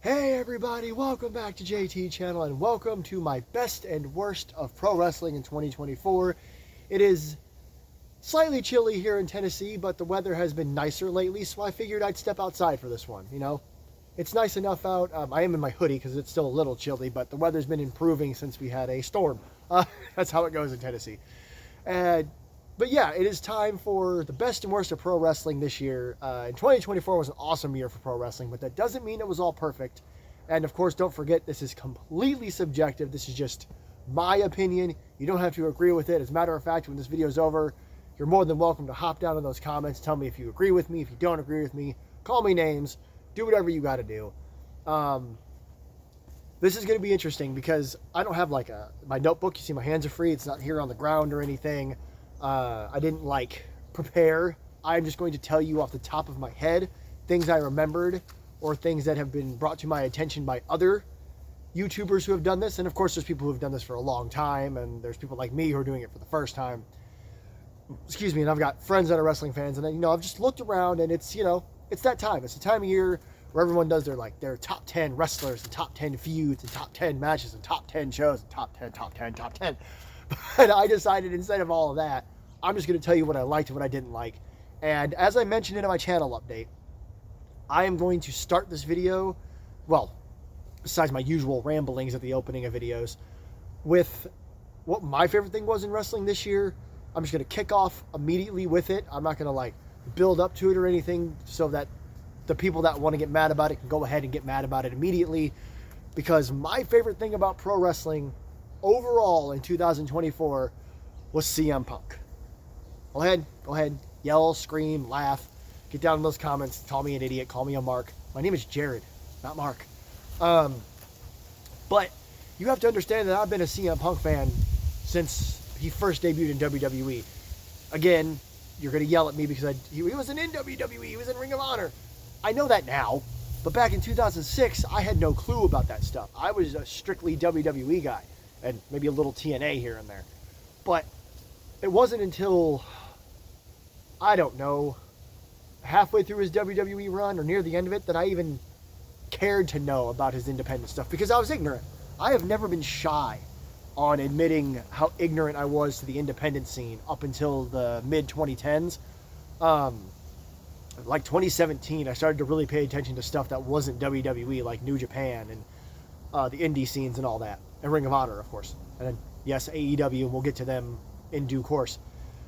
Hey everybody, welcome back to JT Channel and welcome to my best and worst of pro wrestling in 2024. It is slightly chilly here in Tennessee, but the weather has been nicer lately, so I figured I'd step outside for this one, It's nice enough out. I am in my hoodie because it's still a little chilly, but the weather's been improving since we had a storm. That's how it goes in Tennessee. And but yeah, it is time for the best and worst of pro wrestling this year. And 2024 was an awesome year for pro wrestling, but that doesn't mean it was all perfect. And of course, don't forget, this is completely subjective. This is just my opinion. You don't have to agree with it. As a matter of fact, when this video is over, you're more than welcome to hop down in those comments. Tell me if you agree with me, if you don't agree with me. Call me names. Do whatever you got to do. This is going to be interesting because I don't have like my notebook. You see my hands are free. It's not here on the ground or anything. I didn't prepare. I'm just going to tell you off the top of my head things I remembered or things that have been brought to my attention by other YouTubers who have done this. And of course, there's people who have done this for a long time, and there's people like me who are doing it for the first time. Excuse me. And I've got friends that are wrestling fans, and I've just looked around, and it's that time. It's the time of year where everyone does their top 10 wrestlers and top 10 feuds and top 10 matches and top 10 shows and top 10. But I decided instead of all of that, I'm just going to tell you what I liked and what I didn't like. And as I mentioned in my channel update, I am going to start this video, well, besides my usual ramblings at the opening of videos, with what my favorite thing was in wrestling this year. I'm just going to kick off immediately with it. I'm not going to build up to it or anything so that the people that want to get mad about it can go ahead and get mad about it immediately. Because my favorite thing about pro wrestling overall in 2024 was CM Punk. Go ahead, yell, scream, laugh, get down in those comments, call me an idiot, call me a mark. My name is Jared, not Mark. But you have to understand that I've been a CM Punk fan since he first debuted in WWE. Again, you're going to yell at me because he wasn't in WWE, he was in Ring of Honor. I know that now, but back in 2006, I had no clue about that stuff. I was a strictly WWE guy, and maybe a little TNA here and there. But it wasn't until, I don't know, halfway through his WWE run or near the end of it that I even cared to know about his independent stuff because I was ignorant. I have never been shy on admitting how ignorant I was to the independent scene up until the mid-2010s. Like 2017, I started to really pay attention to stuff that wasn't WWE, like New Japan and the indie scenes and all that. And Ring of Honor, of course. And then, yes, AEW, and we'll get to them in due course.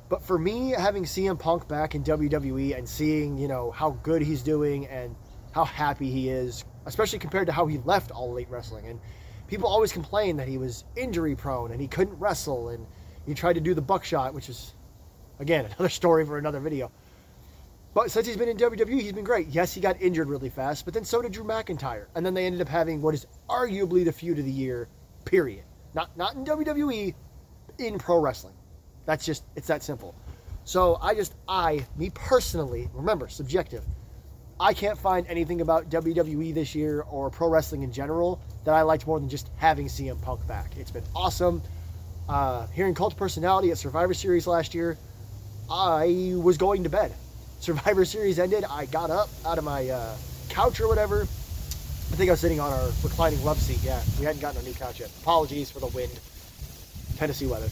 But for me, having CM Punk back in WWE and seeing, how good he's doing and how happy he is, especially compared to how he left All Elite Wrestling. And people always complain that he was injury prone and he couldn't wrestle and he tried to do the buckshot, which is, again, another story for another video. But since he's been in WWE, he's been great. Yes, he got injured really fast, but then so did Drew McIntyre. And then they ended up having what is arguably the feud of the year, period. Not in WWE, in pro wrestling. It's that simple. So me personally, remember, subjective, I can't find anything about WWE this year or pro wrestling in general that I liked more than just having CM Punk back. It's been awesome. Hearing Cult of Personality at Survivor Series last year, I was going to bed. Survivor Series ended, I got up out of my couch or whatever. I think I was sitting on our reclining love seat. Yeah, we hadn't gotten our new couch yet. Apologies for the wind. Tennessee weather.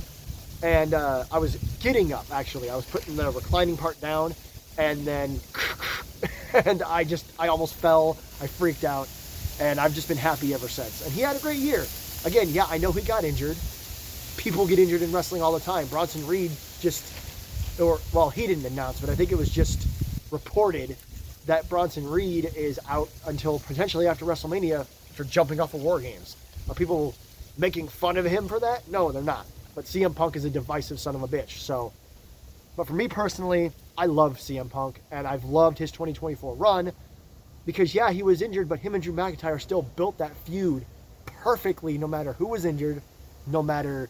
And I was getting up, actually. I was putting the reclining part down, and then and I almost fell. I freaked out, and I've just been happy ever since. And he had a great year. Again, yeah, I know he got injured. People get injured in wrestling all the time. Bronson Reed he didn't announce, but I think it was just reported that Bronson Reed is out until potentially after WrestleMania for jumping off of War Games. Are people making fun of him for that? No, they're not. But CM Punk is a divisive son of a bitch. But for me personally, I love CM Punk, and I've loved his 2024 run because, yeah, he was injured, but him and Drew McIntyre still built that feud perfectly no matter who was injured, no matter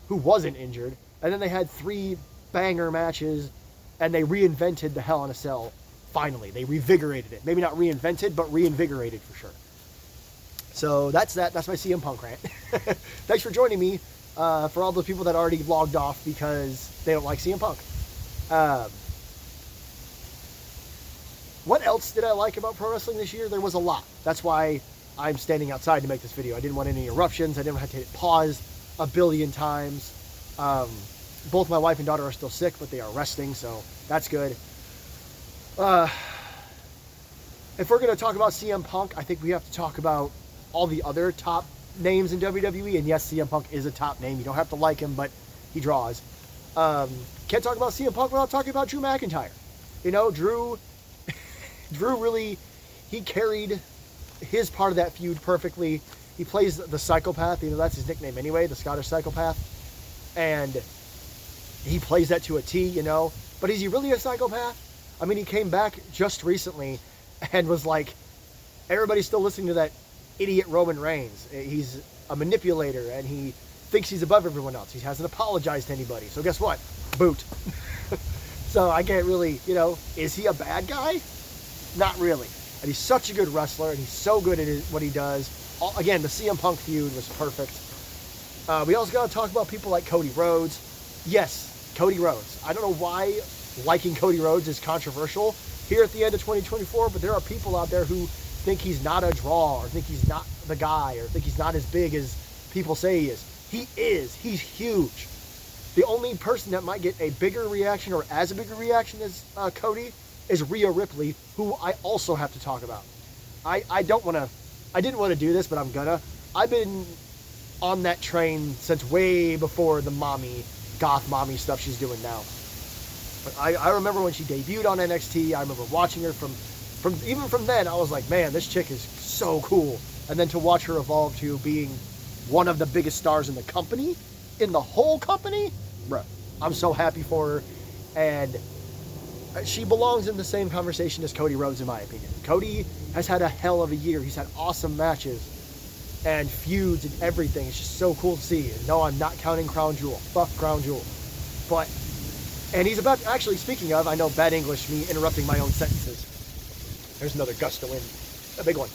who wasn't injured. And then they had 3 banger matches, and they reinvented the Hell in a Cell. Finally, they revigorated it. Maybe not reinvented, but reinvigorated for sure. So that's that. That's my CM Punk rant. Thanks for joining me. For all those people that already logged off because they don't like CM Punk. What else did I like about pro wrestling this year? There was a lot. That's why I'm standing outside to make this video. I didn't want any eruptions. I didn't have to hit pause a billion times. Both my wife and daughter are still sick, but they are resting, so that's good. If we're going to talk about CM Punk, I think we have to talk about all the other top names in WWE. And yes, CM Punk is a top name. You don't have to like him, but he draws. Can't talk about CM Punk without talking about Drew McIntyre. You know, Drew really, he carried his part of that feud perfectly. He plays the psychopath. You know, that's his nickname anyway, the Scottish psychopath. And he plays that to a T, you know. But is he really a psychopath? I mean, he came back just recently and was like, everybody's still listening to that idiot Roman Reigns. He's a manipulator and he thinks he's above everyone else. He hasn't apologized to anybody. So guess what? Boot. So I can't really, you know, is he a bad guy? Not really. And he's such a good wrestler and he's so good at what he does. Again, the CM Punk feud was perfect. We also got to talk about people like Cody Rhodes. Yes, Cody Rhodes. I don't know why liking Cody Rhodes is controversial here at the end of 2024, but there are people out there who think he's not a draw or think he's not the guy or think he's not as big as people say he is. He is. He's huge. The only person that might get a bigger reaction or as a bigger reaction as Cody is Rhea Ripley, who I also have to talk about. I didn't want to do this, but I'm gonna. I've been on that train since way before the goth mommy stuff she's doing now. But I remember when she debuted on NXT. I remember watching her from even from then. I was like, man, this chick is so cool. And then to watch her evolve to being one of the biggest stars in the company, in the whole company, bro, I'm so happy for her. And she belongs in the same conversation as Cody Rhodes, in my opinion. Cody has had a hell of a year. He's had awesome matches and feuds and everything. It's just so cool to see. And no, I'm not counting Crown Jewel. Fuck Crown Jewel. And he's about to, actually, speaking of, I know bad English, me interrupting my own sentences. There's another gust of wind. A big one.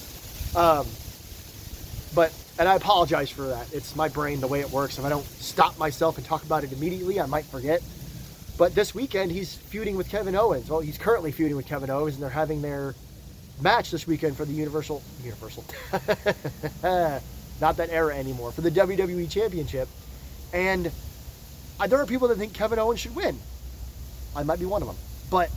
And I apologize for that. It's my brain, the way it works. If I don't stop myself and talk about it immediately, I might forget. But this weekend, he's feuding with Kevin Owens. Well, he's currently feuding with Kevin Owens, and they're having their match this weekend for the Universal, not that era anymore, for the WWE Championship. And there are people that think Kevin Owens should win. I might be one of them. But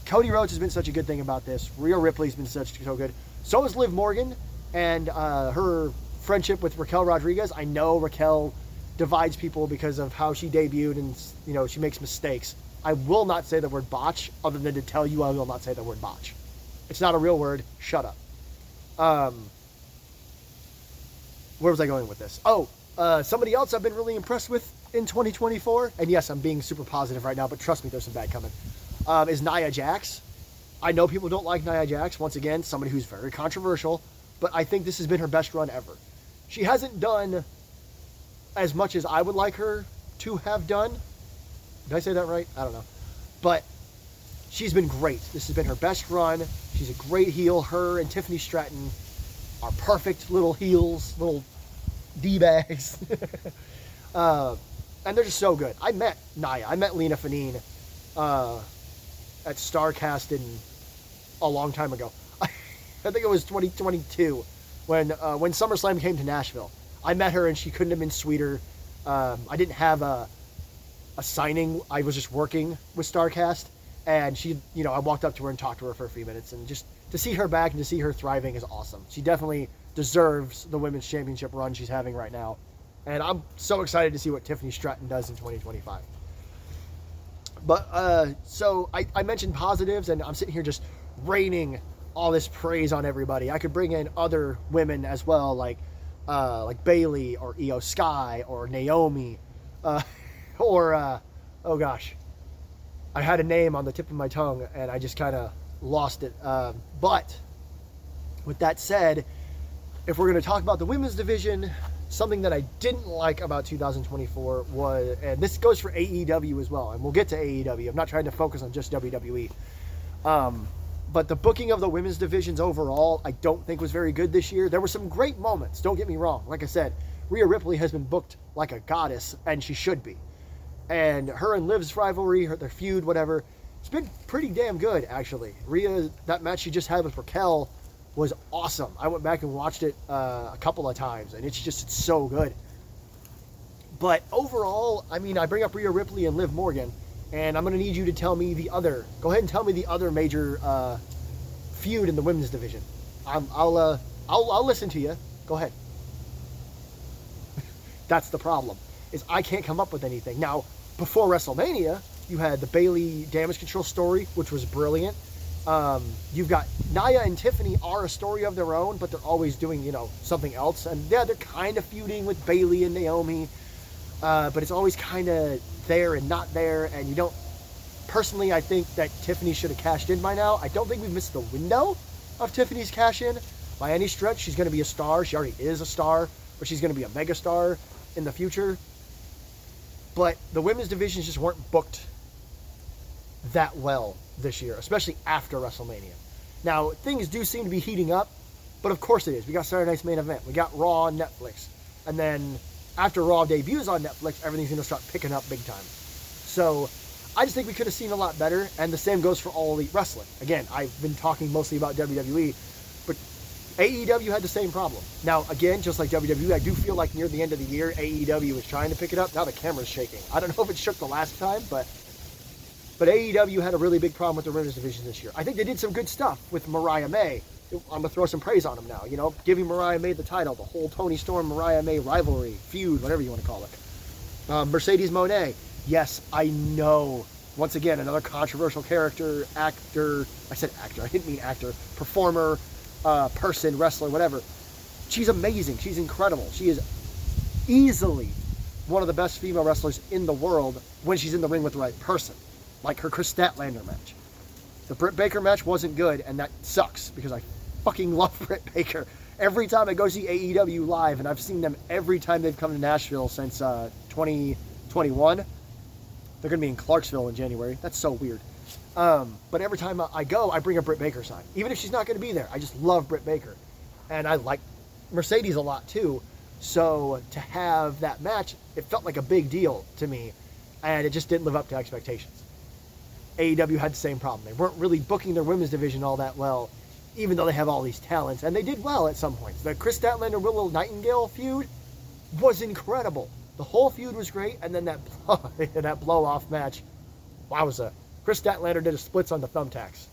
Cody Rhodes has been such a good thing about this. Rhea Ripley's been so good. So has Liv Morgan and her friendship with Raquel Rodriguez. I know Raquel divides people because of how she debuted and, you know, she makes mistakes. I will not say the word botch, other than to tell you I will not say the word botch. It's not a real word. Shut up. Where was I going with this? Somebody else I've been really impressed with in 2024, and yes, I'm being super positive right now, but trust me, there's some bad coming, is Nia Jax. I know people don't like Nia Jax. Once again, somebody who's very controversial, but I think this has been her best run ever. She hasn't done as much as I would like her to have done. Did I say that right? I don't know. But she's been great. This has been her best run. She's a great heel. Her and Tiffany Stratton are perfect little heels, little D-bags. And they're just so good. I met Nia. I met Lena Fanine at StarCast a long time ago. I think it was 2022 when SummerSlam came to Nashville. I met her and she couldn't have been sweeter. I didn't have a signing. I was just working with StarCast, and she, you know, I walked up to her and talked to her for a few minutes, and just to see her back and to see her thriving is awesome. She definitely deserves the women's championship run she's having right now. And I'm so excited to see what Tiffany Stratton does in 2025. But, so I mentioned positives, and I'm sitting here just raining all this praise on everybody. I could bring in other women as well, like Bayley or Io Sky or Naomi, or oh gosh, I had a name on the tip of my tongue and I just kind of lost it. But with that said, if we're going to talk about the women's division, something that I didn't like about 2024 was, and this goes for AEW as well, and we'll get to AEW. I'm not trying to focus on just WWE. But the booking of the women's divisions overall, I don't think was very good this year. There were some great moments, don't get me wrong. Like I said, Rhea Ripley has been booked like a goddess, and she should be. And her and Liv's rivalry, their feud, whatever, it's been pretty damn good, actually. Rhea, that match she just had with Raquel was awesome. I went back and watched it a couple of times, and it's so good. But overall, I mean, I bring up Rhea Ripley and Liv Morgan, and I'm going to need you to tell me go ahead and tell me the other major feud in the women's division. I'll listen to you. Go ahead. That's the problem, is I can't come up with anything. Now, before WrestleMania, you had the Bayley Damage Control story, which was brilliant. You've got Nia and Tiffany are a story of their own, but they're always doing, something else. And yeah, they're kind of feuding with Bayley and Naomi, but it's always kind of there and not there. And you don't, personally, I think that Tiffany should have cashed in by now. I don't think we've missed the window of Tiffany's cash in by any stretch. She's going to be a star. She already is a star, but she's going to be a mega star in the future. But the women's divisions just weren't booked that well this year, especially after WrestleMania. Now, things do seem to be heating up, but of course it is. We got Saturday Night's Main Event. We got Raw on Netflix. And then after Raw debuts on Netflix, everything's going to start picking up big time. So I just think we could have seen a lot better, and the same goes for All Elite Wrestling. Again, I've been talking mostly about WWE, but AEW had the same problem. Now, again, just like WWE, I do feel like near the end of the year, AEW was trying to pick it up. Now the camera's shaking. I don't know if it shook the last time, but AEW had a really big problem with the women's division this year. I think they did some good stuff with Mariah May. I'm going to throw some praise on them now, giving Mariah May the title, the whole Toni Storm, Mariah May rivalry, feud, whatever you want to call it. Mercedes Moné. Yes, I know. Once again, another controversial character, actor. I said actor. I didn't mean actor. Performer, person, wrestler, whatever. She's amazing. She's incredible. She is easily one of the best female wrestlers in the world when she's in the ring with the right person. Like her Chris Statlander match. The Britt Baker match wasn't good, and that sucks because I fucking love Britt Baker. Every time I go see AEW live, and I've seen them every time they've come to Nashville since 2021. They're going to be in Clarksville in January. That's so weird. But every time I go, I bring a Britt Baker sign. Even if she's not going to be there, I just love Britt Baker. And I like Mercedes a lot too. So to have that match, it felt like a big deal to me. And it just didn't live up to expectations. AEW had the same problem. They weren't really booking their women's division all that well, even though they have all these talents. And they did well at some points. The Chris Statlander, Willow Nightingale feud was incredible. The whole feud was great. And then that blow-off match, wowza. Chris Statlander did a splits on the thumbtacks.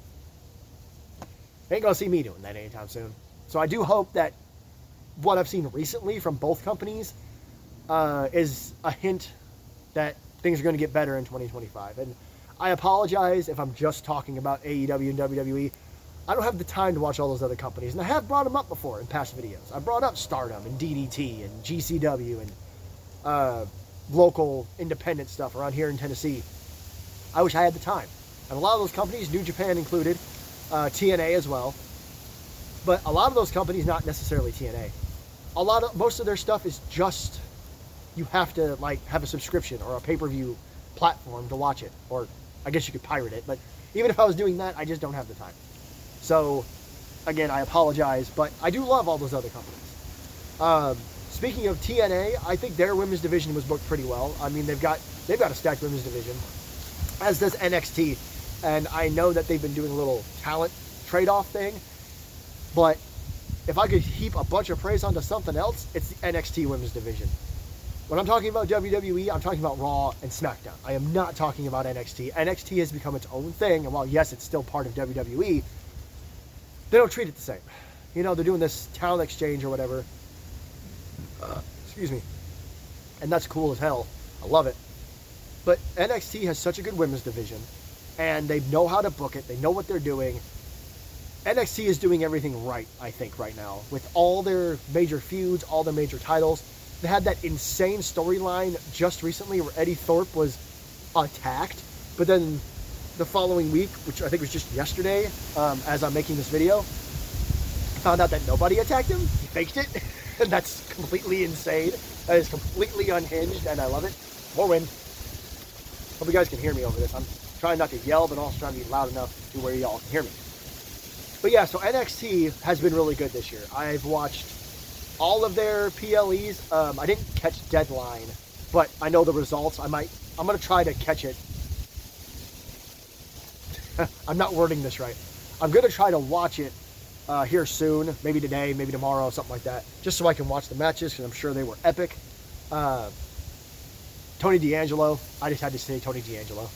Ain't gonna see me doing that anytime soon. So I do hope that what I've seen recently from both companies is a hint that things are going to get better in 2025. And I apologize if I'm just talking about AEW and WWE. I don't have the time to watch all those other companies. And I have brought them up before in past videos. I brought up Stardom and DDT and GCW and local independent stuff around here in Tennessee. I wish I had the time. And a lot of those companies, New Japan included, TNA as well. But a lot of those companies, not necessarily TNA. Most of their stuff is just, you have to have a subscription or a pay-per-view platform to watch it. Or I guess you could pirate it. But even if I was doing that, I just don't have the time. So, again, I apologize. But I do love all those other companies. Speaking of TNA, I think their women's division was booked pretty well. I mean, they've got a stacked women's division, as does NXT. And I know that they've been doing a little talent trade-off thing. But if I could heap a bunch of praise onto something else, it's the NXT women's division. When I'm talking about WWE, I'm talking about Raw and SmackDown. I am not talking about NXT. NXT has become its own thing, and while, yes, it's still part of WWE, they don't treat it the same. They're doing this talent exchange or whatever. Excuse me. And that's cool as hell. I love it. But NXT has such a good women's division, and they know how to book it. They know what they're doing. NXT is doing everything right, I think, right now. With all their major feuds, all their major titles. They had that insane storyline just recently where Eddie Thorpe was attacked. But then the following week, which I think was just yesterday, as I'm making this video, I found out that nobody attacked him. He faked it. And that's completely insane. That is completely unhinged, and I love it. More win. Hope you guys can hear me over this. I'm trying not to yell, but also trying to be loud enough to where y'all can hear me. But yeah, so NXT has been really good this year. I've watched all of their PLEs. I didn't catch Deadline, but I know the results. I'm going to try to catch it. I'm not wording this right. I'm going to try to watch it here soon, maybe today, maybe tomorrow, something like that, just so I can watch the matches because I'm sure they were epic. Tony D'Angelo, I just had to say Tony D'Angelo.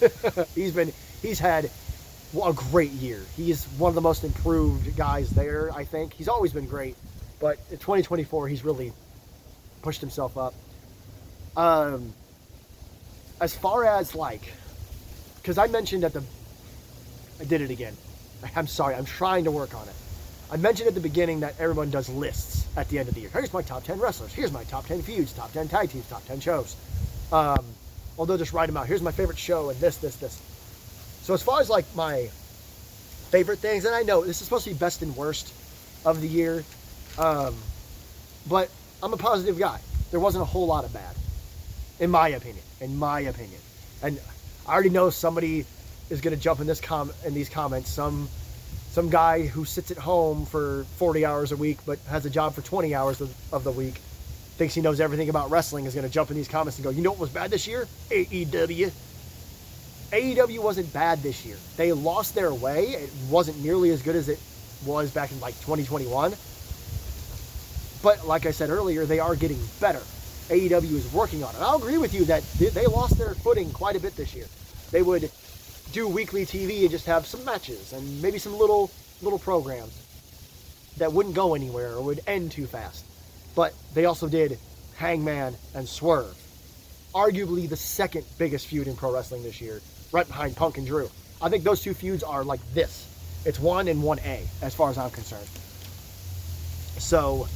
he's had a great year. He's one of the most improved guys there, I think. He's always been great, but in 2024, he's really pushed himself up. As far as like, because I mentioned I did it again. I'm sorry, I'm trying to work on it. I mentioned at the beginning that everyone does lists at the end of the year. Here's my top 10 wrestlers. Here's my top 10 feuds, top 10 tag teams, top 10 shows. Or they'll just write them out. Here's my favorite show and this. So as far as like my favorite things, and I know this is supposed to be best and worst of the year, but I'm a positive guy. There wasn't a whole lot of bad, in my opinion. And I already know somebody is going to jump in these comments. Some guy who sits at home for 40 hours a week but has a job for 20 hours of the week, thinks he knows everything about wrestling, is going to jump in these comments and go, you know what was bad this year? AEW. AEW wasn't bad this year. They lost their way. It wasn't nearly as good as it was back in like 2021. But like I said earlier, they are getting better. AEW is working on it. I'll agree with you that they lost their footing quite a bit this year. They would do weekly TV and just have some matches and maybe some little programs that wouldn't go anywhere or would end too fast. But they also did Hangman and Swerve, arguably the second biggest feud in pro wrestling this year, right behind Punk and Drew. I think those two feuds are like this. It's 1 and 1A as far as I'm concerned. So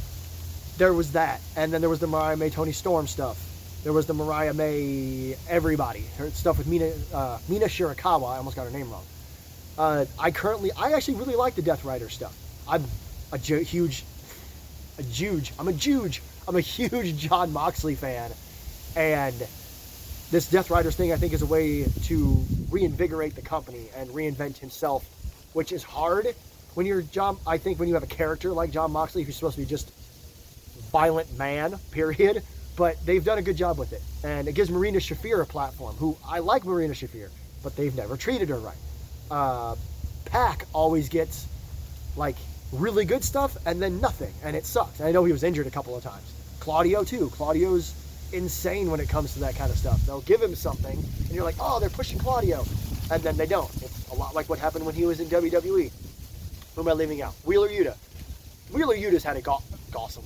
there was that. And then there was the Mariah May Toni Storm stuff. There was the Mariah May everybody. Her stuff with Mina Shirakawa. I almost got her name wrong. I actually really like the Death Rider stuff. I'm a huge Jon Moxley fan, and this Death Riders thing I think is a way to reinvigorate the company and reinvent himself, which is hard when you're I think when you have a character like Jon Moxley who's supposed to be just violent man, period. But they've done a good job with it, and it gives Marina Shafir a platform. Who I like Marina Shafir, but they've never treated her right. Pac always gets like really good stuff and then nothing, and it sucks. And I know he was injured a couple of times. Claudio too. Claudio's insane when it comes to that kind of stuff. They'll give him something, and you're like, oh, they're pushing Claudio, and then they don't. It's a lot like what happened when he was in WWE. Who am I leaving out? Wheeler Yuta. Wheeler Yuta's had a awesome.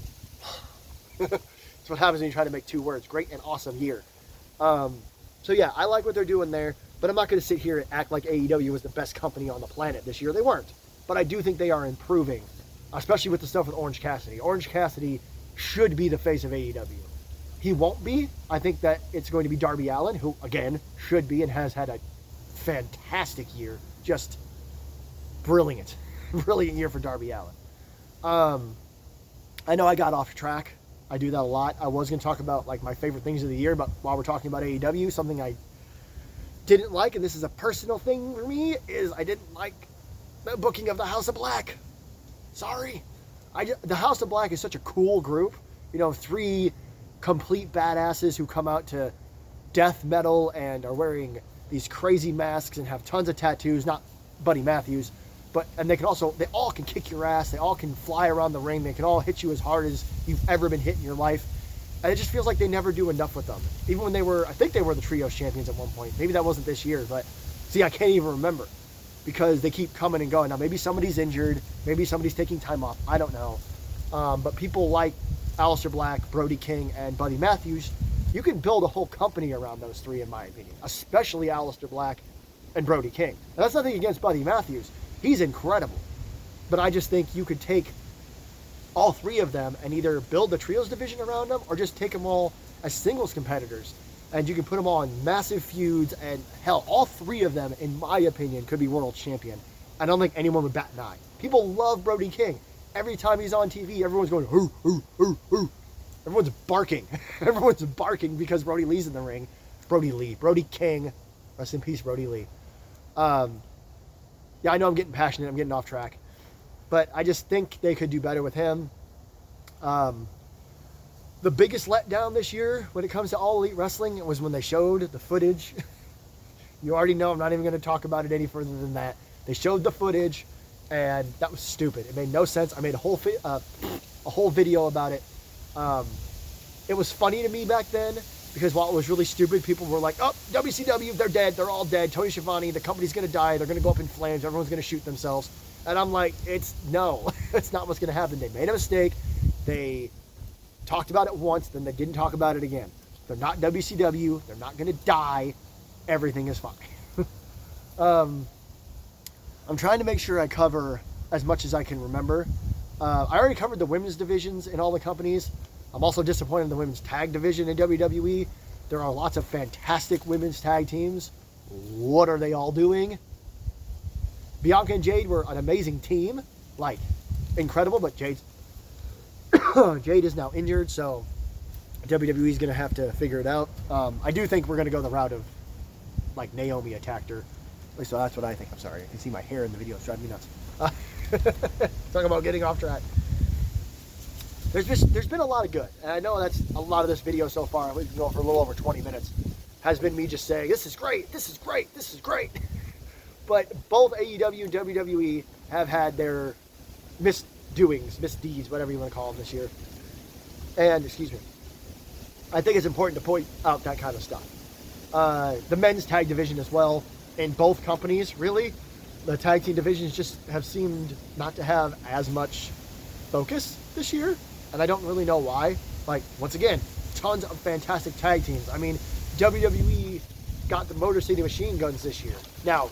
That's what happens when you try to make two words. Great and awesome year. So yeah, I like what they're doing there, but I'm not going to sit here and act like AEW was the best company on the planet this year. They weren't. But I do think they are improving, especially with the stuff with Orange Cassidy. Orange Cassidy should be the face of AEW. He won't be. I think that it's going to be Darby Allin, who, again, should be and has had a fantastic year. Just brilliant. Brilliant year for Darby Allin. I know I got off track. I do that a lot. I was going to talk about like my favorite things of the year, but while we're talking about AEW, something I didn't like, and this is a personal thing for me, is I didn't like the booking of the House of Black. Sorry. The House of Black is such a cool group. You know, 3 complete badasses who come out to death metal and are wearing these crazy masks and have tons of tattoos. Not Buddy Matthews, and they all can kick your ass. They all can fly around the ring. They can all hit you as hard as you've ever been hit in your life. And it just feels like they never do enough with them. Even when I think they were the Trios champions at one point. Maybe that wasn't this year, but see, I can't even remember because they keep coming and going. Now, maybe somebody's injured. Maybe somebody's taking time off. I don't know. But people like Aleister Black, Brody King, and Buddy Matthews, you can build a whole company around those 3, in my opinion, especially Aleister Black and Brody King. Now, that's nothing against Buddy Matthews. He's incredible. But I just think you could take all 3 of them and either build the trios division around them or just take them all as singles competitors. And you can put them all in massive feuds. And hell, all 3 of them, in my opinion, could be world champion. I don't think anyone would bat an eye. People love Brody King. Every time he's on TV, everyone's going, hoo, hoo, hoo, hoo. Everyone's barking. Everyone's barking because Brody Lee's in the ring. Brody King. Rest in peace, Brody Lee. Yeah, I know I'm getting passionate. I'm getting off track. But I just think they could do better with him. The biggest letdown this year when it comes to All Elite Wrestling was when they showed the footage. You already know I'm not even going to talk about it any further than that. They showed the footage and that was stupid. It made no sense. I made a whole video about it. It was funny to me back then because while it was really stupid, people were like, "Oh, WCW, they're dead. They're all dead. Tony Schiavone, the company's gonna die. They're gonna go up in flames. Everyone's gonna shoot themselves." And I'm like, no, it's not what's gonna happen. They made a mistake. They talked about it once, then they didn't talk about it again. They're not WCW. They're not gonna die. Everything is fine. I'm trying to make sure I cover as much as I can remember. I already covered the women's divisions in all the companies. I'm also disappointed in the women's tag division in WWE. There are lots of fantastic women's tag teams. What are they all doing? Bianca and Jade were an amazing team. Like, incredible, but Jade is now injured, so WWE's going to have to figure it out. I do think we're going to go the route of, like, Naomi attacked her. At least that's what I think. I'm sorry. You can see my hair in the video. It's driving me nuts. Talking about getting off track. There's been a lot of good. And I know that's a lot of this video so far. We've been going for a little over 20 minutes. Has been me just saying, this is great, this is great, this is great. But both AEW and WWE have had their misdoings, misdeeds, whatever you want to call them this year. And, excuse me, I think it's important to point out that kind of stuff. The men's tag division as well, in both companies, really. The tag team divisions just have seemed not to have as much focus this year, and I don't really know why. Like, once again, tons of fantastic tag teams. I mean, WWE got the Motor City Machine Guns this year. Now,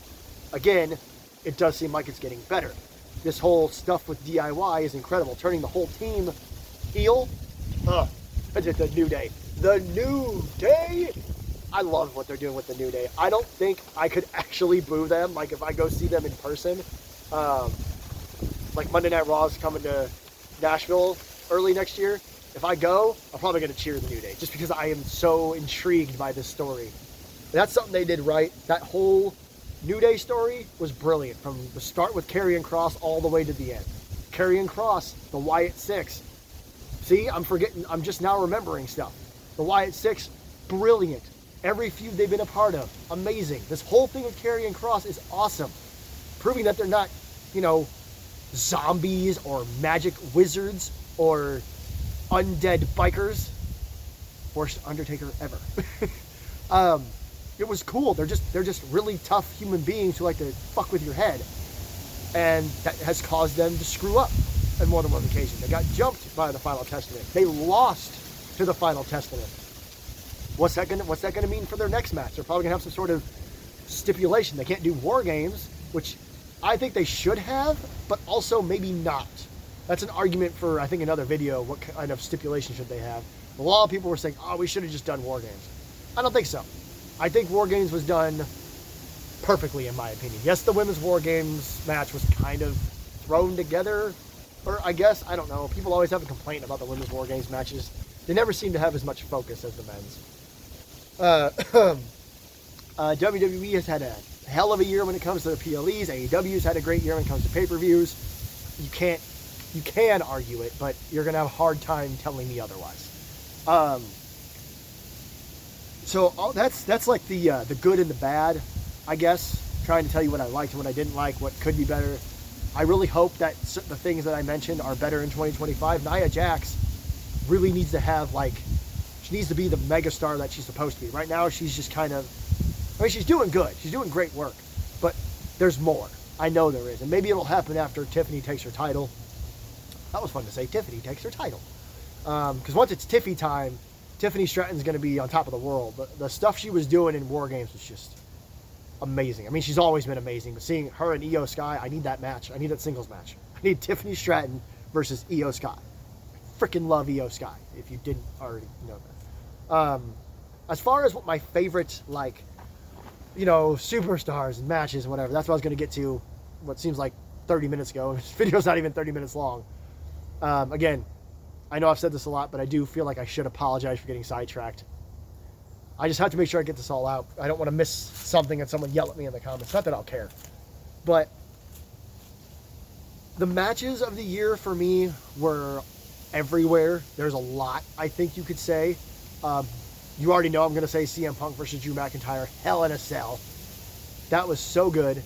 again, it does seem like it's getting better. This whole stuff with DIY is incredible. Turning the whole team heel. The New Day. The New Day! I love what they're doing with the New Day. I don't think I could actually boo them, like if I go see them in person. Like Monday Night Raw is coming to Nashville early next year. If I go, I'm probably going to cheer the New Day, just because I am so intrigued by this story. And that's something they did right. That whole New Day story was brilliant, from the start with Karrion Kross all the way to the end. Karrion Kross, the Wyatt Six. See, I'm just now remembering stuff. The Wyatt Six, brilliant. Every feud they've been a part of, amazing. This whole thing with Karrion Kross is awesome. Proving that they're not, zombies or magic wizards or undead bikers. Worst Undertaker ever. It was cool. They're just really tough human beings who like to fuck with your head. And that has caused them to screw up on more than one occasion. They got jumped by the Final Testament. They lost to the Final Testament. What's that gonna mean for their next match? They're probably gonna have some sort of stipulation. They can't do War Games, which I think they should have, but also maybe not. That's an argument for, I think, another video. What kind of stipulation should they have? A lot of people were saying, we should have just done War Games. I don't think so. I think War Games was done perfectly, in my opinion. Yes, the women's War Games match was kind of thrown together, or I guess, I don't know. People always have a complaint about the women's War Games matches. They never seem to have as much focus as the men's. WWE has had a hell of a year when it comes to their PLEs. AEW's had a great year when it comes to pay-per-views. You can argue it, but you're going to have a hard time telling me otherwise. So that's like the good and the bad, I guess. Trying to tell you what I liked and what I didn't like, what could be better. I really hope that the things that I mentioned are better in 2025. Nia Jax really needs to have, she needs to be the megastar that she's supposed to be. Right now, she's just kind of, she's doing good. She's doing great work, but there's more. I know there is, and maybe it'll happen after Tiffany takes her title. That was fun to say. Tiffany takes her title. Because once it's Tiffy time, Tiffany Stratton's going to be on top of the world. But the stuff she was doing in War Games was just amazing. I mean, she's always been amazing, but seeing her and Io Sky, I need that match. I need that singles match. I need Tiffany Stratton versus Io Sky. I freaking love Io Sky, if you didn't already know that. As far as what my favorite, superstars and matches and whatever, that's what I was going to get to what seems like 30 minutes ago. This video's not even 30 minutes long. Again, I know I've said this a lot, but I do feel like I should apologize for getting sidetracked. I just have to make sure I get this all out. I don't want to miss something and someone yell at me in the comments. Not that I'll care. But the matches of the year for me were everywhere. There's a lot, I think you could say. You already know I'm going to say CM Punk versus Drew McIntyre. Hell in a Cell. That was so good.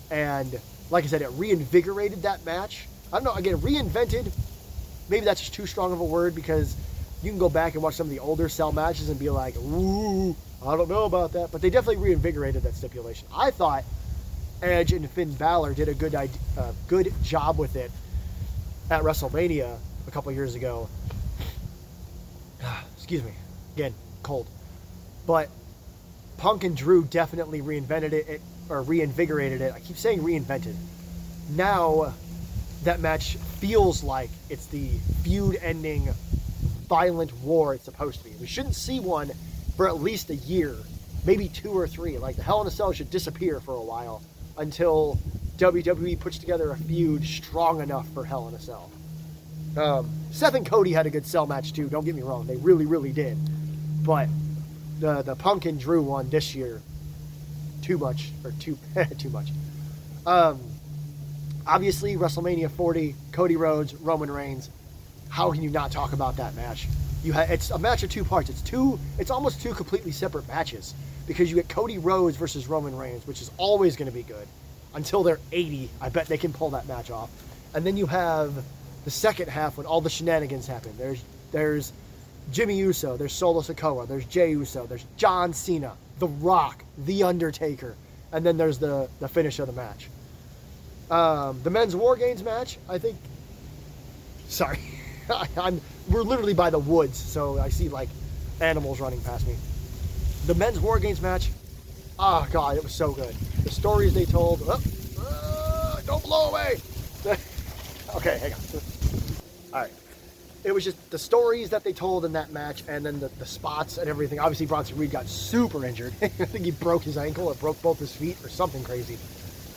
And like I said, it reinvigorated that match. I don't know, again, reinvented, maybe that's just too strong of a word, because you can go back and watch some of the older Cell matches and be like, ooh, I don't know about that. But they definitely reinvigorated that stipulation. I thought Edge and Finn Balor did a good job with it at WrestleMania a couple years ago. Excuse me. Again, cold. But Punk and Drew definitely reinvented it, or reinvigorated it. I keep saying reinvented. Now, that match feels like it's the feud-ending violent war it's supposed to be. We shouldn't see one for at least a year, maybe 2 or 3. Like, the Hell in a Cell should disappear for a while until WWE puts together a feud strong enough for Hell in a Cell. Seth and Cody had a good Cell match too, don't get me wrong. They really, really did. But the Punk and Drew one this year, too much. Obviously, WrestleMania 40, Cody Rhodes, Roman Reigns. How can you not talk about that match? It's a match of 2 parts. It's almost 2 completely separate matches, because you get Cody Rhodes versus Roman Reigns, which is always going to be good until they're 80. I bet they can pull that match off. And then you have the second half when all the shenanigans happen. There's Jimmy Uso, there's Solo Sikoa, there's Jey Uso, there's John Cena, The Rock, The Undertaker, and then there's the finish of the match. The men's War Games match, I think. Sorry, we're literally by the woods, so I see like animals running past me. The men's War Games match, oh god, it was so good. The stories they told. Don't blow away. Okay, hang on. All right. It was just the stories that they told in that match, and then the spots and everything. Obviously, Bronson Reed got super injured. I think he broke his ankle or broke both his feet or something crazy.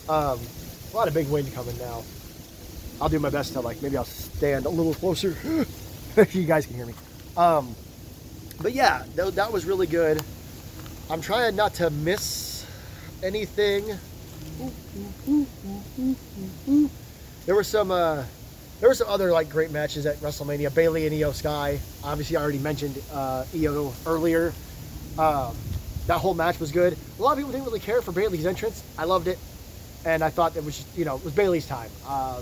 A lot of big wind coming now. I'll do my best to, like, maybe I'll stand a little closer. You guys can hear me. But yeah, that was really good. I'm trying not to miss anything. There were some other like great matches at WrestleMania. Bayley and Io Sky. Obviously, I already mentioned Io earlier. That whole match was good. A lot of people didn't really care for Bayley's entrance. I loved it, and I thought it was just, it was Bayley's time.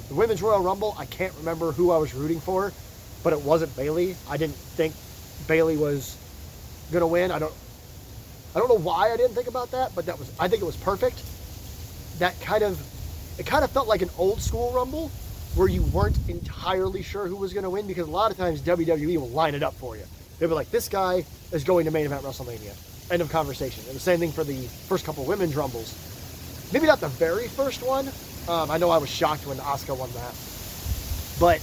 The Women's Royal Rumble, I can't remember who I was rooting for, but it wasn't Bayley. I didn't think Bayley was gonna win. I don't know why I didn't think about that, but I think it was perfect. It kind of felt like an old school Rumble, where you weren't entirely sure who was going to win, because a lot of times WWE will line it up for you. They'll be like, this guy is going to main event WrestleMania. End of conversation. And the same thing for the first couple women's Rumbles. Maybe not the very first one. I know I was shocked when Asuka won that. But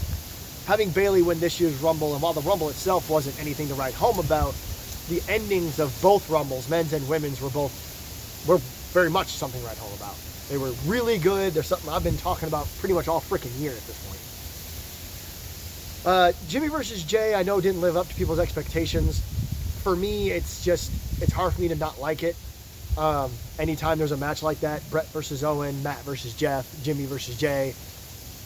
having Bayley win this year's Rumble, and while the Rumble itself wasn't anything to write home about, the endings of both Rumbles, men's and women's, were very much something to write home about. They were really good. They're something I've been talking about pretty much all freaking year at this point. Jimmy versus Jey, I know didn't live up to people's expectations. For me, it's hard for me to not like it. Anytime there's a match like that, Brett versus Owen, Matt versus Jeff, Jimmy versus Jey,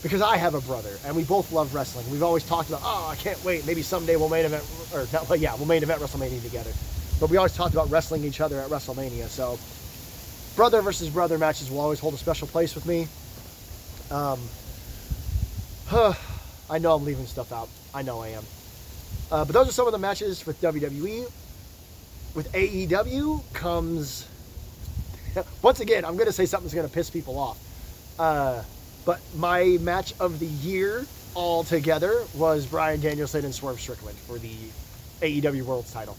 because I have a brother and we both love wrestling. We've always talked about, I can't wait. Maybe someday we'll main event, we'll main event WrestleMania together. But we always talked about wrestling each other at WrestleMania, so brother versus brother matches will always hold a special place with me. I know I'm leaving stuff out. I know I am. But those are some of the matches with WWE. With AEW comes... Once again, I'm going to say something that's going to piss people off. But my match of the year altogether was Bryan Danielson and Swerve Strickland for the AEW World's title.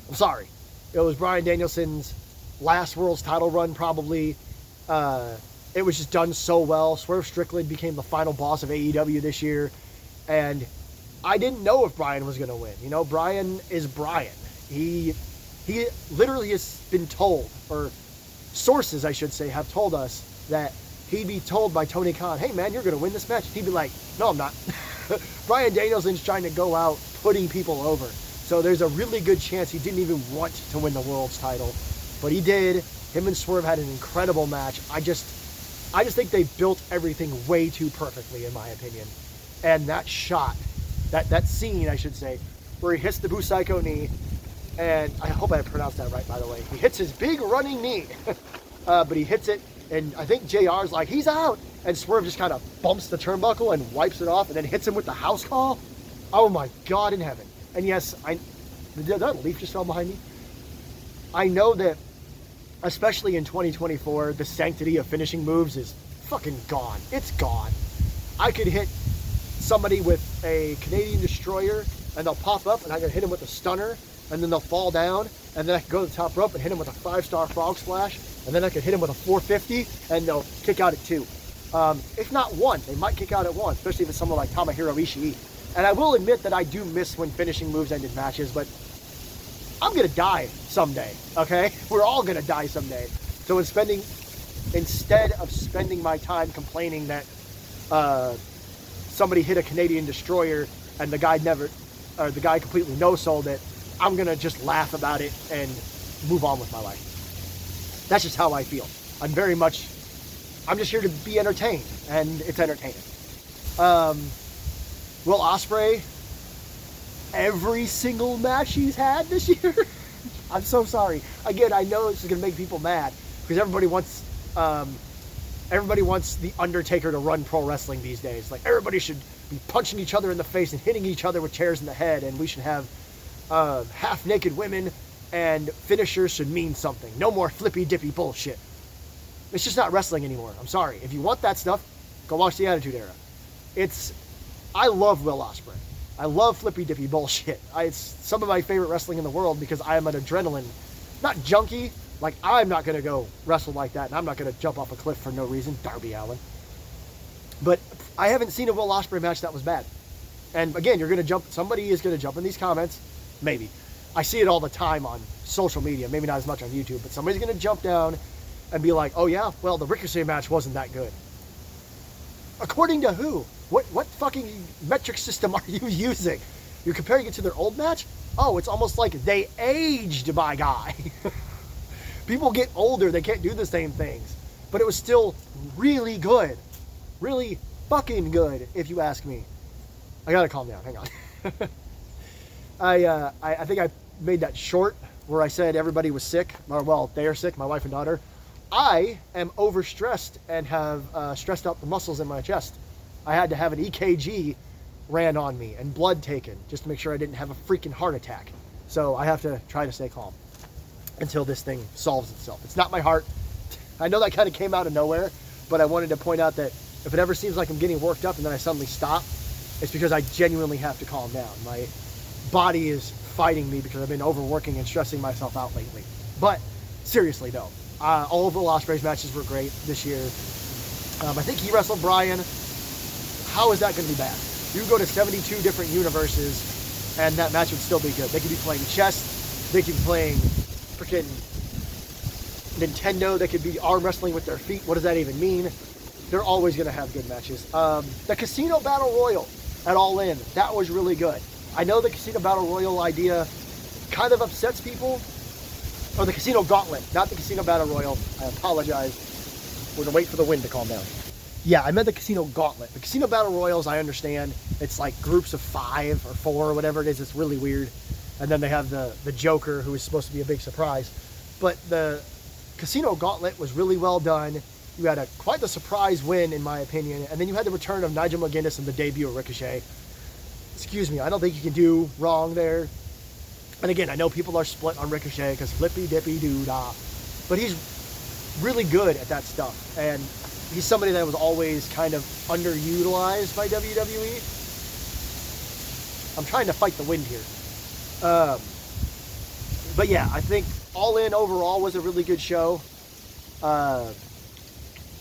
I'm sorry. It was Bryan Danielson's last World's title run, probably. It was just done so well. Swerve Strickland became the final boss of AEW this year, and I didn't know if Bryan was going to win. Bryan is Bryan. He literally has been told, or sources, I should say, have told us that he'd be told by Tony Khan, hey man, you're going to win this match. He'd be like, no, I'm not. Bryan Danielson's trying to go out putting people over. So there's a really good chance he didn't even want to win the World's title. But he did. Him and Swerve had an incredible match. I just think they built everything way too perfectly, in my opinion. And that shot, that scene, I should say, where he hits the Busaiku knee, and I hope I pronounced that right, by the way. He hits his big running knee, but he hits it, And I think JR's like, he's out. And Swerve just kind of bumps the turnbuckle and wipes it off and then hits him with the house call. Oh my God in heaven. And yes, did that leaf just fell behind me? I know that, especially in 2024, the sanctity of finishing moves is fucking gone. It's gone. I could hit somebody with a Canadian Destroyer and they'll pop up and I can hit him with a stunner and then they'll fall down and then I can go to the top rope and hit him with a 5-star frog splash and then I can hit him with a 450 and they'll kick out at 2. If not 1, they might kick out at 1, especially if it's someone like Tomohiro Ishii. And I will admit that I do miss when finishing moves ended matches, but I'm gonna die someday, okay? We're all gonna die someday. So instead of spending my time complaining that somebody hit a Canadian Destroyer and the guy completely no-sold it, I'm gonna just laugh about it and move on with my life. That's just how I feel. I'm just here to be entertained, and it's entertaining. Will Ospreay, every single match he's had this year, I'm so sorry. Again, I know this is gonna make people mad because everybody wants the Undertaker to run pro wrestling these days. Like, everybody should be punching each other in the face and hitting each other with chairs in the head, and we should have half-naked women, and finishers should mean something. No more flippy-dippy bullshit. It's just not wrestling anymore. I'm sorry. If you want that stuff, go watch the Attitude Era. I love Will Ospreay. I love flippy-dippy bullshit. It's some of my favorite wrestling in the world because I am an adrenaline, not junkie. Like, I'm not going to go wrestle like that, and I'm not going to jump off a cliff for no reason. Darby Allin. But I haven't seen a Will Ospreay match that was bad. And again, somebody is going to jump in these comments. Maybe. I see it all the time on social media. Maybe not as much on YouTube, but somebody's going to jump down and be like, oh yeah, well, the Ricochet match wasn't that good. According to who? What fucking metric system are you using? You're comparing it to their old match? Oh, it's almost like they aged my guy. People get older, they can't do the same things. But it was still really good. Really fucking good, if you ask me. I gotta calm down, hang on. I think I made that short where I said everybody was sick. Or, well, they are sick, my wife and daughter. I am overstressed and have stressed out the muscles in my chest. I had to have an EKG ran on me and blood taken just to make sure I didn't have a freaking heart attack. So I have to try to stay calm until this thing solves itself. It's not my heart. I know that kind of came out of nowhere, but I wanted to point out that if it ever seems like I'm getting worked up and then I suddenly stop, it's because I genuinely have to calm down. My body is fighting me because I've been overworking and stressing myself out lately. But seriously though, all of Will Ospreay's matches were great this year. I think he wrestled Bryan. How is that going to be bad? You go to 72 different universes and that match would still be good. They could be playing chess. They could be playing freaking Nintendo. They could be arm wrestling with their feet. What does that even mean? They're always going to have good matches. The Casino Battle Royal at All In, that was really good. I know the Casino Battle Royal idea kind of upsets people. Or the Casino Gauntlet, not the Casino Battle Royal. I apologize. We're going to wait for the wind to calm down. Yeah, I meant the Casino Gauntlet. The Casino Battle Royals, I understand. It's like groups of 5 or 4 or whatever it is. It's really weird. And then they have the Joker, who is supposed to be a big surprise. But the Casino Gauntlet was really well done. You had quite the surprise win, in my opinion. And then you had the return of Nigel McGuinness and the debut of Ricochet. Excuse me, I don't think you can do wrong there. And again, I know people are split on Ricochet because flippy-dippy-doo-dah. But he's really good at that stuff. And he's somebody that was always kind of underutilized by WWE. I'm trying to fight the wind here. But yeah, I think All In overall was a really good show. Trying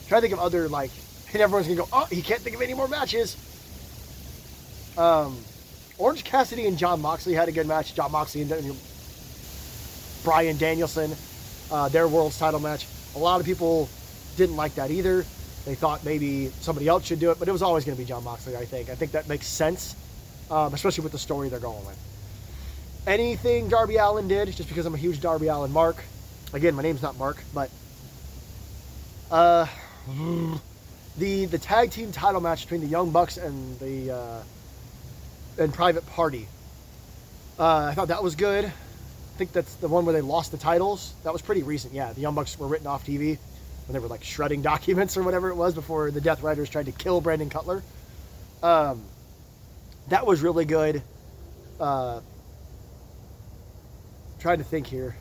to think of other, like, and everyone's going to go, oh, he can't think of any more matches. Orange Cassidy and Jon Moxley had a good match. Jon Moxley and Bryan Danielson, their world's title match. A lot of people didn't like that either. They thought maybe somebody else should do it, but it was always going to be Jon Moxley, I think. I think that makes sense, especially with the story they're going with. Anything Darby Allin did, just because I'm a huge Darby Allin mark. Again, my name's not Mark, but the tag team title match between the Young Bucks and the Private Party. I thought that was good. I think that's the one where they lost the titles. That was pretty recent, yeah. The Young Bucks were written off TV. when they were like shredding documents or whatever it was before the Death Riders tried to kill Brandon Cutler. That was really good. Trying to think here.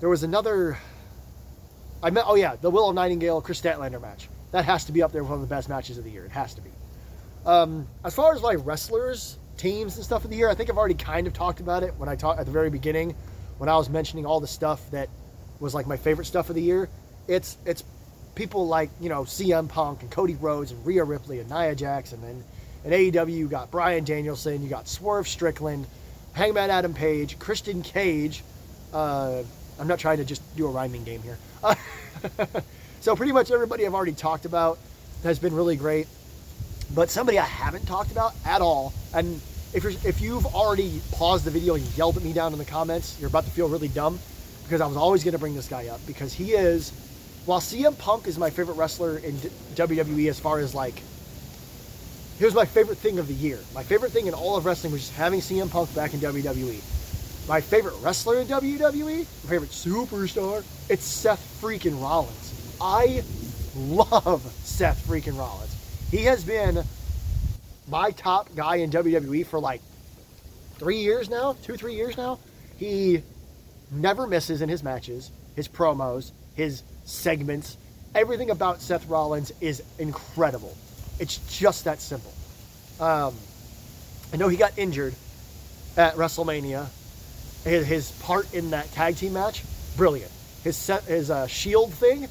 There was another. The Willow Nightingale Chris Statlander match. That has to be up there with one of the best matches of the year. It has to be. As far as like wrestlers, teams, and stuff of the year, I think I've already kind of talked about it when I talked at the very beginning, when I was mentioning all the stuff that was like my favorite stuff of the year. It's people like, CM Punk and Cody Rhodes and Rhea Ripley and Nia Jax, and then in AEW you got Bryan Danielson, you got Swerve Strickland, Hangman Adam Page, Christian Cage. I'm not trying to just do a rhyming game here. So pretty much everybody I've already talked about has been really great. But somebody I haven't talked about at all, and if you've already paused the video and yelled at me down in the comments, you're about to feel really dumb, because I was always going to bring this guy up, because he is, while CM Punk is my favorite wrestler in WWE as far as like, here's my favorite thing of the year. My favorite thing in all of wrestling was just having CM Punk back in WWE. My favorite wrestler in WWE, my favorite superstar, it's Seth freaking Rollins. I love Seth freaking Rollins. He has been my top guy in WWE for like 3 years now, 2-3 years now. He never misses in his matches, his promos, his segments. Everything about Seth Rollins is incredible. It's just that simple. I know he got injured at WrestleMania. His part in that tag team match, brilliant. His Shield thing,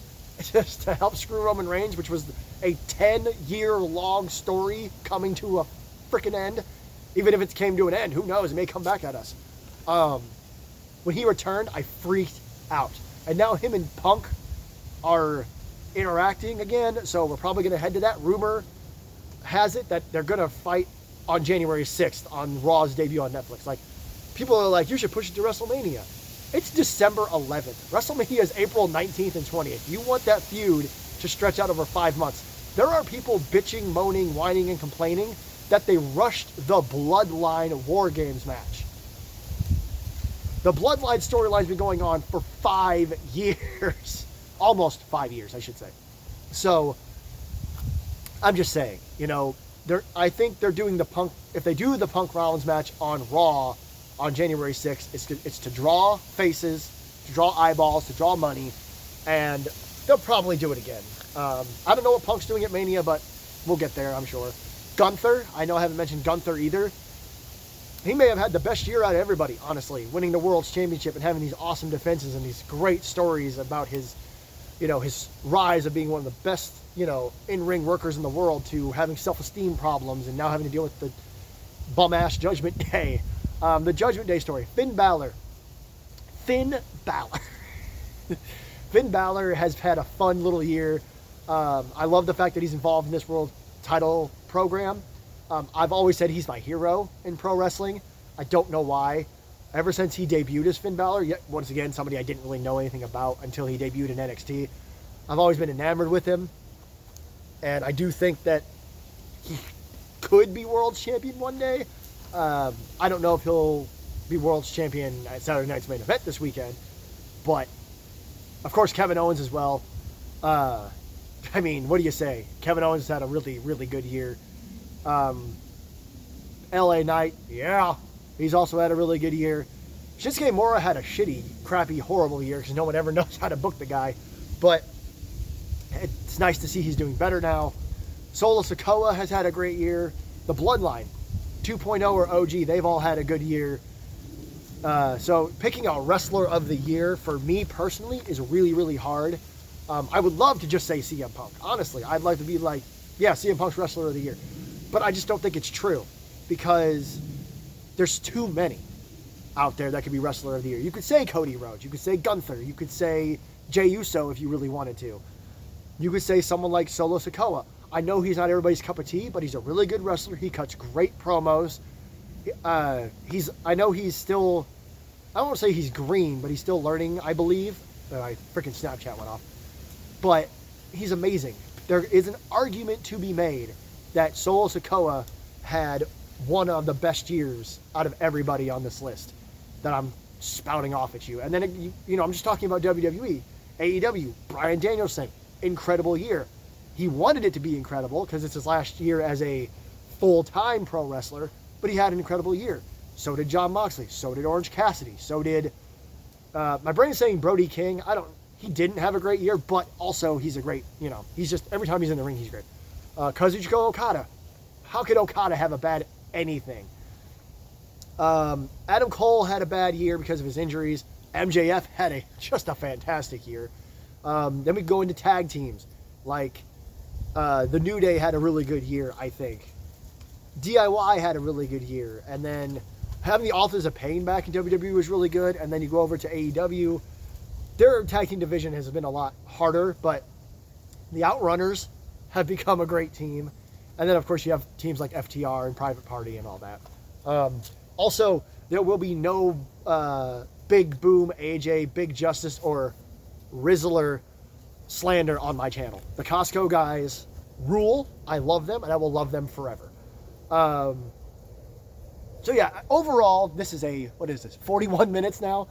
just to help screw Roman Reigns, which was a 10-year-long story coming to a freaking end. Even if it came to an end, who knows? It may come back at us. When he returned, I freaked out. And now him and Punk are interacting again, so we're probably going to head to that. Rumor has it that they're going to fight on January 6th on Raw's debut on Netflix. Like, people are like, you should push it to WrestleMania. It's December 11th. WrestleMania is April 19th and 20th. You want that feud to stretch out over 5 months. There are people bitching, moaning, whining, and complaining that they rushed the Bloodline War Games match. The Bloodline storyline's been going on for 5 years. Almost 5 years, I should say. So, I'm just saying, I think they're doing the Punk, if they do the Punk Rollins match on Raw on January 6th, it's to draw faces, to draw eyeballs, to draw money, and they'll probably do it again. I don't know what Punk's doing at Mania, but we'll get there, I'm sure. Gunther, I know I haven't mentioned Gunther either. He may have had the best year out of everybody, honestly, winning the World's Championship and having these awesome defenses and these great stories about his rise of being one of the best, in-ring workers in the world, to having self-esteem problems and now having to deal with the bum-ass Judgment Day. The Judgment Day story. Finn Balor. Finn Balor has had a fun little year. I love the fact that he's involved in this world title program. I've always said he's my hero in pro wrestling. I don't know why. Ever since he debuted as Finn Balor, yet once again, somebody I didn't really know anything about until he debuted in NXT. I've always been enamored with him. And I do think that he could be world's champion one day. I don't know if he'll be world's champion at Saturday Night's Main Event this weekend. But, of course, Kevin Owens as well. What do you say? Kevin Owens has had a really, really good year. LA Knight, yeah. He's also had a really good year. Shinsuke Nakamura had a shitty, crappy, horrible year because no one ever knows how to book the guy. But it's nice to see he's doing better now. Solo Sikoa has had a great year. The Bloodline 2.0 or OG, they've all had a good year. So picking a wrestler of the year for me personally is really, really hard. I would love to just say CM Punk. Honestly, I'd like to be like, yeah, CM Punk's wrestler of the year. But I just don't think it's true because there's too many out there that could be wrestler of the year. You could say Cody Rhodes. You could say Gunther. You could say Jey Uso if you really wanted to. You could say someone like Solo Sikoa. I know he's not everybody's cup of tea, but he's a really good wrestler. He cuts great promos. I know he's still, I don't want to say he's green, but he's still learning, I believe. My freaking Snapchat went off. But he's amazing. There is an argument to be made that Solo Sikoa had one of the best years out of everybody on this list that I'm spouting off at you. And then, I'm just talking about WWE. AEW, Bryan Danielson, incredible year. He wanted it to be incredible because it's his last year as a full-time pro wrestler, but he had an incredible year. So did Jon Moxley. So did Orange Cassidy. So did my brain is saying Brody King. He didn't have a great year, but also he's a great, he's just, every time he's in the ring, he's great. Kazuchika Okada. How could Okada have a bad anything? Adam Cole had a bad year because of his injuries. MJF had just a fantastic year. Then we go into tag teams. Like, the New Day had a really good year, I think. DIY had a really good year. And then having the Authors of Pain back in WWE was really good. And then you go over to AEW. Their tag team division has been a lot harder, but the Outrunners have become a great team. And then, of course, you have teams like FTR and Private Party and all that. Also, there will be no Big Boom, AJ, Big Justice, or Rizzler slander on my channel. The Costco guys rule. I love them, and I will love them forever. So, yeah, overall, this is 41 minutes now?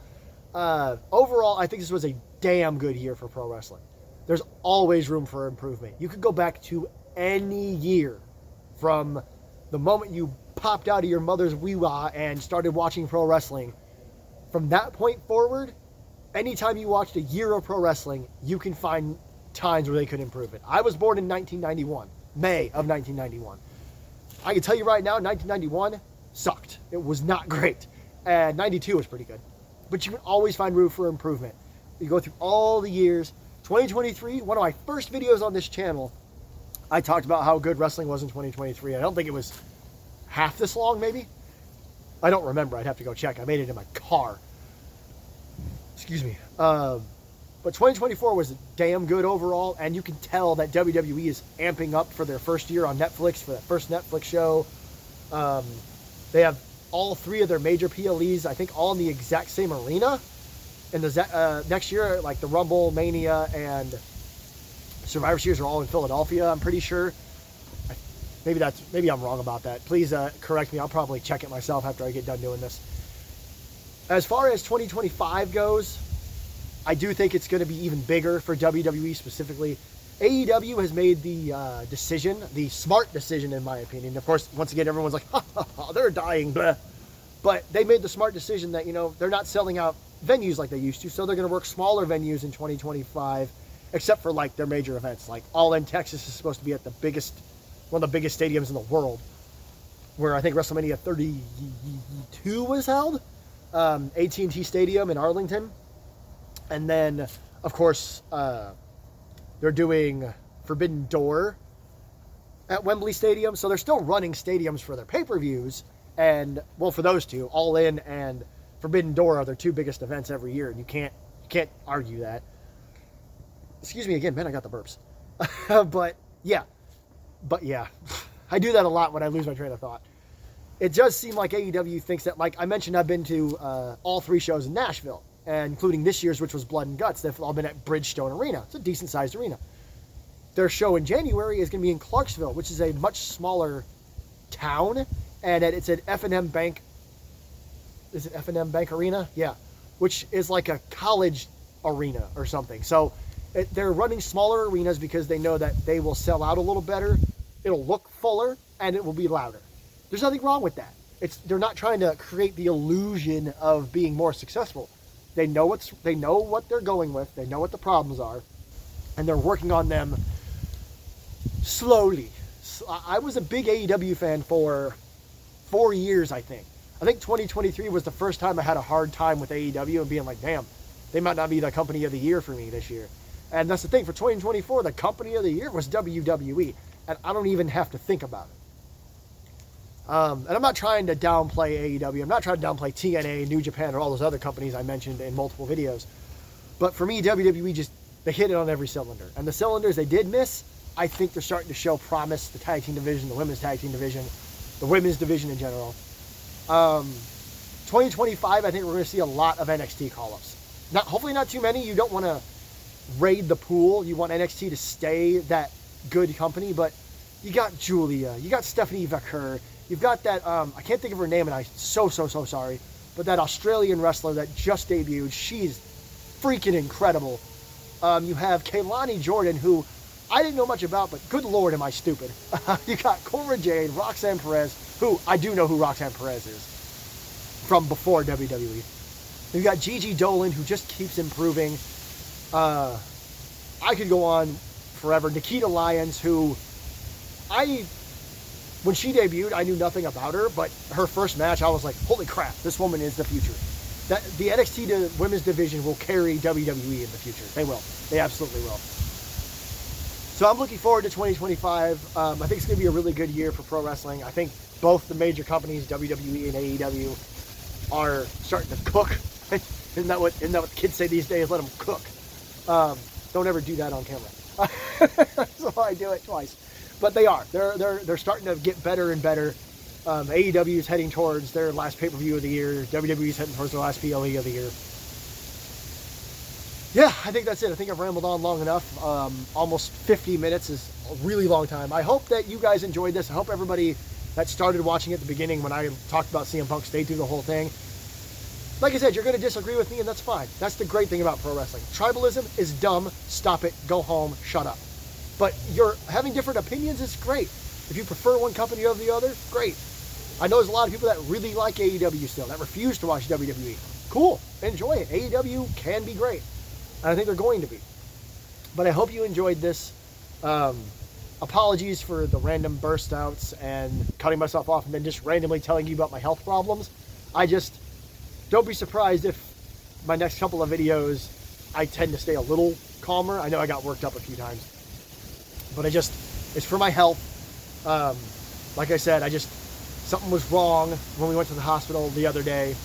Overall, I think this was a damn good year for pro wrestling. There's always room for improvement. You could go back to any year from the moment you popped out of your mother's wee-wah and started watching pro wrestling. From that point forward, anytime you watched a year of pro wrestling, you can find times where they could improve it. I was born in 1991, May of 1991. I can tell you right now, 1991 sucked. It was not great. And 92 was pretty good. But you can always find room for improvement. You go through all the years. 2023, one of my first videos on this channel, I talked about how good wrestling was in 2023. I don't think it was half this long, maybe. I don't remember. I'd have to go check. I made it in my car. Excuse me. But 2024 was damn good overall, and you can tell that WWE is amping up for their first year on Netflix, for that first Netflix show. They have all three of their major PLEs, I think, all in the exact same arena. And the next year, like the Rumble, Mania, and Survivor Series are all in Philadelphia, I'm pretty sure. Maybe I'm wrong about that. Please correct me. I'll probably check it myself after I get done doing this. As far as 2025 goes, I do think it's going to be even bigger for WWE specifically. AEW has made the decision, the smart decision in my opinion. Of course, once again, everyone's like, ha, ha, ha, they're dying, blah. But they made the smart decision that, they're not selling out venues like they used to, so they're going to work smaller venues in 2025, except for like their major events. Like All In Texas is supposed to be at one of the biggest stadiums in the world, where I think WrestleMania 32 was held, AT&T Stadium in Arlington. And then, of course, they're doing Forbidden Door at Wembley Stadium, so they're still running stadiums for their pay-per-views, and, well, for those two, All In and Forbidden Door are their two biggest events every year, and you can't argue that. Excuse me again, man, I got the burps. But yeah, I do that a lot when I lose my train of thought. It does seem like AEW thinks that, like I mentioned, I've been to all three shows in Nashville, and including this year's, which was Blood and Guts. They've all been at Bridgestone Arena. It's a decent-sized arena. Their show in January is going to be in Clarksville, which is a much smaller town, and it's at F&M Bank. Is it F&M Bank Arena? Yeah, which is like a college arena or something. So they're running smaller arenas because they know that they will sell out a little better. It'll look fuller, and it will be louder. There's nothing wrong with that. They're not trying to create the illusion of being more successful. They know what they're going with. They know what the problems are, and they're working on them slowly. I was a big AEW fan for 4 years, I think. I think 2023 was the first time I had a hard time with AEW and being like, damn, they might not be the company of the year for me this year. And that's the thing. For 2024, the company of the year was WWE, and I don't even have to think about it. And I'm not trying to downplay AEW. I'm not trying to downplay TNA, New Japan, or all those other companies I mentioned in multiple videos. But for me, WWE they hit it on every cylinder. And the cylinders they did miss, I think they're starting to show promise. The tag team division, the women's tag team division, the women's division in general. 2025, I think we're going to see a lot of NXT call-ups. Hopefully not too many. You don't want to raid the pool. You want NXT to stay that good company. But you got Julia. You got Stephanie Vaquer. You've got that, I can't think of her name, and I'm so sorry, but that Australian wrestler that just debuted, she's freaking incredible. You have Kaylani Jordan, who I didn't know much about, but good Lord, am I stupid. You got Cora Jade, Roxanne Perez, who I do know who Roxanne Perez is from before WWE. You got Gigi Dolan, who just keeps improving. I could go on forever. Nikita Lyons, who when she debuted, I knew nothing about her, but her first match, I was like, holy crap, this woman is the future. The NXT women's division will carry WWE in the future. They will. They absolutely will. So I'm looking forward to 2025. I think it's going to be a really good year for pro wrestling. I think both the major companies, WWE and AEW, are starting to cook. Isn't that what the kids say these days? Let them cook. Don't ever do that on camera. So I do it twice. But they are. They're starting to get better and better. AEW is heading towards their last pay-per-view of the year. WWE is heading towards their last PLE of the year. Yeah, I think that's it. I think I've rambled on long enough. Almost 50 minutes is a really long time. I hope that you guys enjoyed this. I hope everybody that started watching at the beginning when I talked about CM Punk stayed through the whole thing. Like I said, you're going to disagree with me, and that's fine. That's the great thing about pro wrestling. Tribalism is dumb. Stop it. Go home. Shut up. But you're having different opinions is great. If you prefer one company over the other, great. I know there's a lot of people that really like AEW still, that refuse to watch WWE. Cool. Enjoy it. AEW can be great. And I think they're going to be. But I hope you enjoyed this. Apologies for the random burst outs and cutting myself off and then just randomly telling you about my health problems. Don't be surprised if my next couple of videos, I tend to stay a little calmer. I know I got worked up a few times. But it's for my health. Like I said, something was wrong when we went to the hospital the other day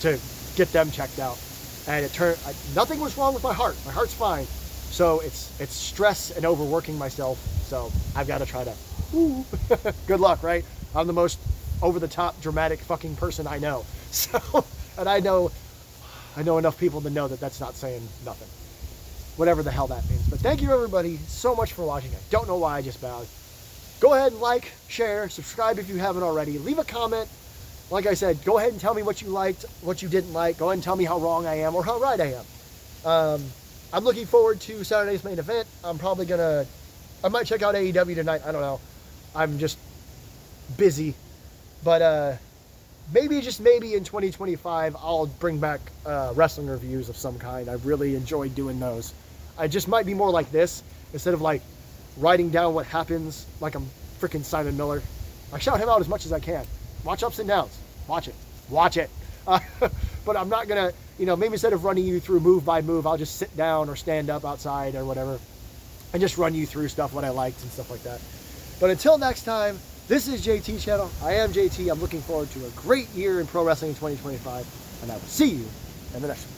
to get them checked out. And it turned, nothing was wrong with my heart. My heart's fine. So it's stress and overworking myself. So I've got to try to, good luck, right? I'm the most over-the-top dramatic fucking person I know. So, and I know enough people to know that that's not saying nothing. Whatever the hell that means. But thank you everybody so much for watching. I don't know why I just bowed. Go ahead and like, share, subscribe if you haven't already. Leave a comment. Like I said, go ahead and tell me what you liked, what you didn't like. Go ahead and tell me how wrong I am or how right I am. I'm looking forward to Saturday's main event. I might check out AEW tonight. I don't know. I'm just busy. But maybe, just maybe in 2025, I'll bring back wrestling reviews of some kind. I've really enjoyed doing those. I just might be more like this instead of like writing down what happens like I'm freaking Simon Miller. I shout him out as much as I can. Watch ups and downs. Watch it. Watch it. But I'm not going to, maybe instead of running you through move by move, I'll just sit down or stand up outside or whatever and just run you through stuff, what I liked and stuff like that. But until next time, this is JT Channel. I am JT. I'm looking forward to a great year in pro wrestling in 2025, and I will see you in the next one.